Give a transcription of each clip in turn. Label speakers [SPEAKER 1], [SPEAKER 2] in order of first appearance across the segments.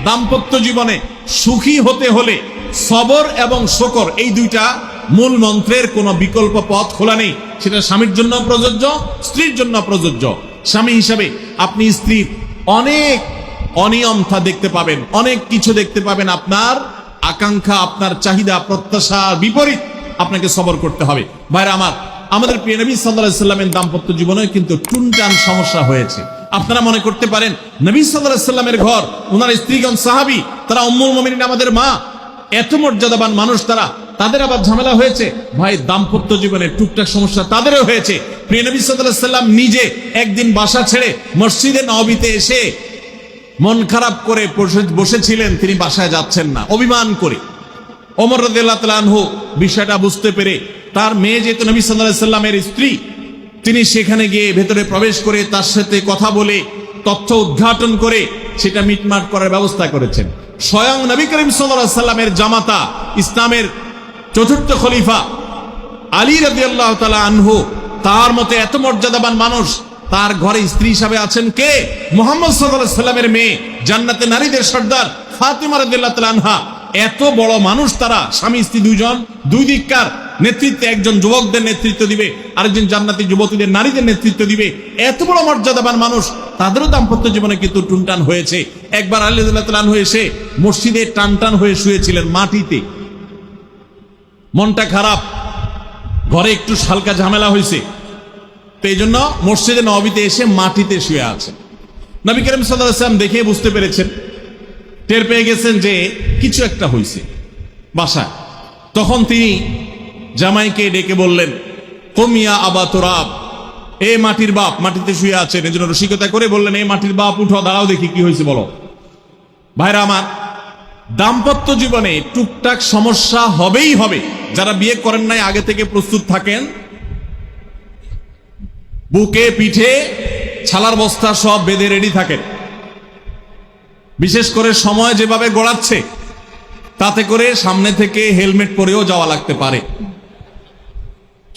[SPEAKER 1] দাম্পত্য জীবনে সুখী হতে হলে সবর এবং শকর এই দুইটা মূল মন্ত্রের কোনো বিকল্প পথ খোলা নেই। সেটা স্বামীর জন্য প্রযোজ্য, স্ত্রীর জন্য প্রযোজ্য। স্বামী হিসাবে আপনি স্ত্রীর অনেক অনিয়মতা দেখতে পাবেন, অনেক কিছু দেখতে পাবেন, আপনার আকাঙ্ক্ষা, আপনার চাহিদা, প্রত্যাশার বিপরীত আপনাকে সবর করতে হবে। ভাইরা আমার, আমাদের প্রিয় নবী সাল্লাল্লাহু আলাইহি সাল্লামের দাম্পত্য জীবনে কিন্তু টুনটান সমস্যা হয়েছে। আপনারা মনে করতে পারেন নবী সাল্লাল্লাহু আলাইহি সাল্লামের ঘর, ওনার স্ত্রীগণ সাহাবী, তারা উম্মুল মুমিনিন আমাদের মা, এত মর্যাদাবান মানুষ তারা, তাদের আবার ঝামেলা হয়েছে। ভাই, দাম্পত্য জীবনে টুকটাক সমস্যা তাদেরও হয়েছে। প্রিয় নবী সাল্লাল্লাহু আলাইহি সাল্লাম নিজে একদিন বাসা ছেড়ে মসজিদে নববীতে এসে মন খারাপ করে বসেছিলেন, তিনি বাসায় যাচ্ছেন না, অভিমান করে। ওমর রাদিয়াল্লাহু তাআলা আনহু বিষয়টা বুঝতে পেরে, তার মেয়ে যেহেতু নবী সাল্লাল্লাহু আলাইহি সাল্লামের স্ত্রী, তিনি সেখানে গিয়ে ভেতরে প্রবেশ করে তার সাথে কথা বলে তথ্য উদ্ঘাটন করে সেটা মিটমাট করার ব্যবস্থা করেছেন। স্বয়ং নবী করিম সাল্লাল্লাহু আলাইহি সাল্লামের জামাতা, ইসলামের চতুর্থ খলিফা আলী রাদিয়াল্লাহু তাআলা আনহু, তার মতে এত মর্যাদাবান মানুষ, তার ঘরে স্ত্রী হিসাবে আছেন কে? মুহাম্মদ সাল্লাল্লাহু আলাইহি সাল্লামের মেয়ে, জান্নাতে নারীদের সর্দার ফাতিমা রাদিয়াল্লাহু তাআলা আনহা। এত বড় মানুষ তারা, স্বামী স্ত্রী দুইজন, দুই দিককার নেতৃত্বে, একজন যুবকদের নেতৃত্ব দিবে, আরেকজন জান্নাতি যুবতীদের, নারীদের নেতৃত্ব দিবে। এত বড় মর্যাদাবান মানুষ, তাদেরও দাম্পত্য জীবনে কিন্তু টুনটান হয়েছে। একবার আলী রাদিয়াল্লাহু তাআলা আনহু এসে মসজিদে টানটান হয়ে শুয়েছিলেন মাটিতে, মনটা খারাপ, ঘরে একটু হালকা ঝামেলা হয়েছে, তো এই জন্য মসজিদে নববীতে এসে মাটিতে শুয়ে আছেন। নবী করিম সাল্লাল্লাহু আলাইহি ওয়াসাল্লাম দেখে বুঝতে পেরেছেন, টের পেয়ে গেছেন যে কিছু একটা হয়েছে বাসায়। তখন তিনি জামাইকে ডেকে বললেন, কুমিয়া আবা তুরাব, এ মাটির বাপ, মাটিতে শুয়ে আছেন। এজন্য রসিকতা করে বললেন, এ মাটির বাপ, উঠো, দাঁড়াও, দেখি কি হয়েছে বলো। ভাইরা আমার, দাম্পত্য জীবনে টুকটাক সমস্যা হবেই হবে। যারা বিয়ে করেন নাই, আগে থেকে প্রস্তুত থাকেন, বুকে পিঠে ছালার বস্তা সব বেঁধে রেডি থাকেন। বিশেষ করে সময় যেভাবে গড়াচ্ছে, তাতে করে সামনে থেকে হেলমেট পরেও যাওয়া লাগতে পারে।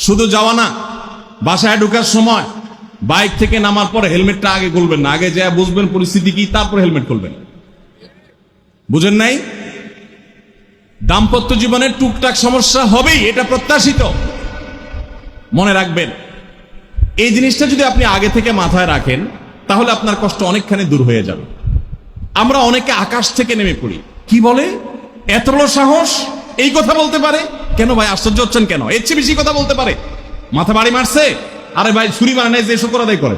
[SPEAKER 1] শুধু যাওয়া না, বাসায় ঢোকার সময় বাইক থেকে নামার পর হেলমেটটা আগে খুলবেন না, আগে যা বুঝবেন পরিস্থিতি কি, তারপর হেলমেট খুলবেন। বুঝেন নাই? দাম্পত্য জীবনে টুকটাক সমস্যা হবেই, এটা প্রত্যাশিত। মনে রাখবেন, এই জিনিসটা যদি আপনি আগে থেকে মাথায় রাখেন, তাহলে আপনার কষ্ট অনেকখানি দূর হয়ে যাবে। আমরা অনেকে আকাশ থেকে নেমে পড়ি। কি বলে, এত বড় সাহস, এই কথা বলতে পারে? কেন ভাই আশ্চর্য হচ্ছেন কেন? এর চেয়ে বেশি কথা বলতে পারে। মাথা বাড়ি মারছে, আরে ভাই ছুরি মারে নাই যে এসব করা দেয় করে।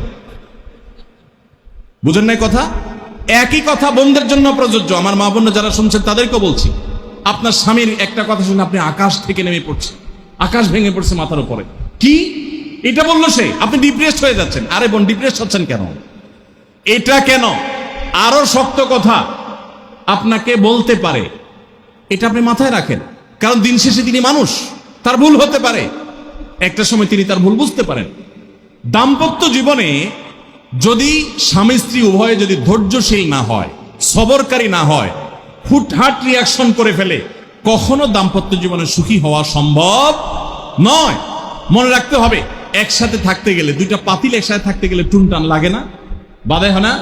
[SPEAKER 1] বুঝেন নাই কথা? একই কথা বোনদের জন্য প্রযোজ্য। আমার মা বোন যারা শুনছেন তাদেরকে বলছি, আপনার স্বামীর একটা কথা শুনে আপনি আকাশ থেকে নেমে পড়ছেন, আকাশ ভেঙে পড়ছে মাথার উপরে। কি এটা বললো সে, আপনি ডিপ্রেসড হয়ে যাচ্ছেন। আরে বোন, ডিপ্রেসড হচ্ছেন কেন? এটা কেন? আরো শক্ত কথা আপনাকে বলতে পারে, এটা আপনি মাথায় রাখেন। কারণ দিন শেষে তিনি মানুষ, তার ভুল হতে পারে, একটা সময় তিনি তার ভুল বুঝতে পারেন। দাম্পত্য জীবনে যদি স্বামী স্ত্রী উভয়ে যদি ধৈর্যশীল না হয়, সবরকারী না হয়, হুটহাট রিয়াকশন করে ফেলে, কখনো দাম্পত্য জীবনে সুখী হওয়া সম্ভব নয়। মনে রাখতে হবে, একসাথে থাকতে গেলে, দুইটা পাতিল একসাথে থাকতে গেলে টুনটান লাগে না? বাধে হয় না?